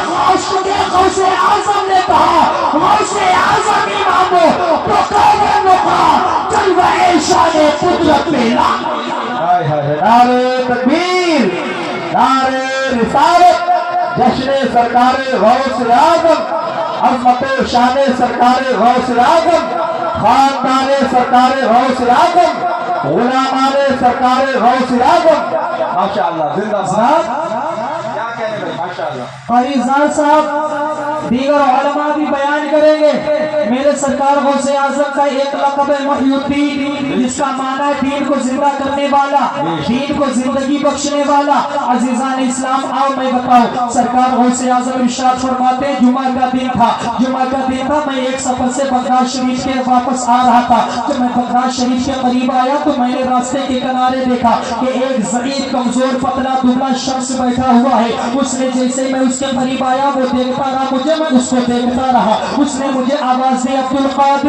غوث اعظم نے کہا غوث اعظم امامو تو قوم کا جلوہ شان قدرت میں لا. نعرہ تکبیر، نعرہ رسالت، جشن سرکار غوث اعظم، عظمت شان سرکار غوث اعظم، خاندان سرکار غوث اعظم، غلامان سرکار غوث اعظم. ماشاءاللہ زندہ باد. کیا کہنے بھائی، ماشاءاللہ. قاری زاد صاحب دیگر علماء بھی بیان کریں گے. میرے سرکار غوث اعظم کا ایک لقب ہے محی الدین، جس کا معنی ہے دین کو زندہ کرنے والا، دین کو زندگی بخشنے والا. عزیزان اسلام آؤ میں بتاؤں، سرکار غوث اعظم ارشاد فرماتے ہیں جمعہ کا دن تھا، میں ایک سفر سے بغداد شریف کے واپس آ رہا تھا. جب میں بغداد شریف کے قریب آیا تو میں نے راستے کے کنارے دیکھا کہ ایک ضعیف کمزور پتلا دبلا شخص بیٹھا ہوا ہے. اس نے جیسے میں اس کے قریب آیا وہ دیکھتا رہا مجھے، میں اس کو دیکھتا رہا. اس نے مجھے آواز دی عبدالقادر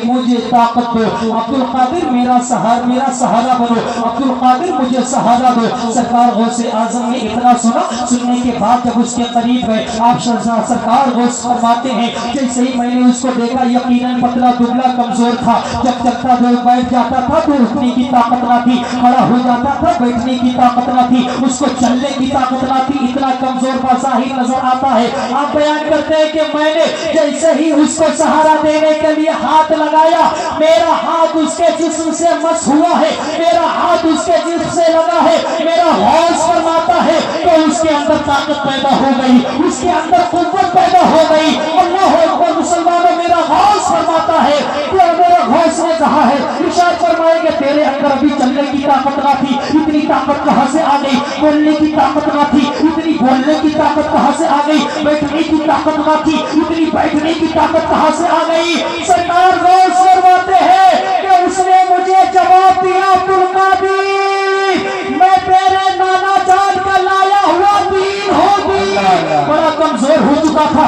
مجھے طاقت دو، عبدالقادر میرا سہارا بنو، عبدالقادر مجھے سہارا دو. سرکار غوث اعظم نے اتنا سنا، سننے کے بعد جب اس کے قریب گئے آپ سرکار غوث فرماتے ہیں جیسے ہی میں نے اس کو دیکھا یقیناً پتلا دبلا کمزور تھا. جب چلتا جو بیٹھ جاتا تھا تو اٹھنے کی طاقت نہ تھی، کھڑا ہو جاتا تھا بیٹھنے کی طاقت نہ تھی، اس کو چلنے کی طاقت نہ تھی. اتنا کمزور بظاہر نظر آتا ہے. آپ بیان کرتے ہیں کہ میں نے جیسے ہی اس کو سہارا دینے کے لیے ہاتھ لگایا، میرا ہاتھ اس کے جسم سے مس ہوا ہے، میرا ہاتھ اس کے جسم سے لگا ہے. میرا غوث فرماتا ہے تو اس کے اندر طاقت پیدا ہو گئی، اس کے اندر قوت پیدا ہو گئی. اللہ اکبر مسلمانوں، میرا غوث فرماتا ہے کہ میرا غوث نے کہا ہے، ارشاد فرمائے کہ تیرے اندر ابھی چلنے کی طاقت نہ تھی، اتنی طاقت کہاں سے آ گئی؟ بولنے کی طاقت نہ تھی، اتنی بولنے کی طاقت کہاں سے آ گئی؟ بیٹھنے کی طاقت نہ تھی، اتنی بیٹھنے کی طاقت کہاں سے آ گئی؟ سرکار غوث فرماتے ہیں کہ اس نے مجھے جواب دیا عبدالقادر میں تیرے نانا جان کا لایا ہوا دین ہوں گی. بڑا کمزور ہو چکا تھا،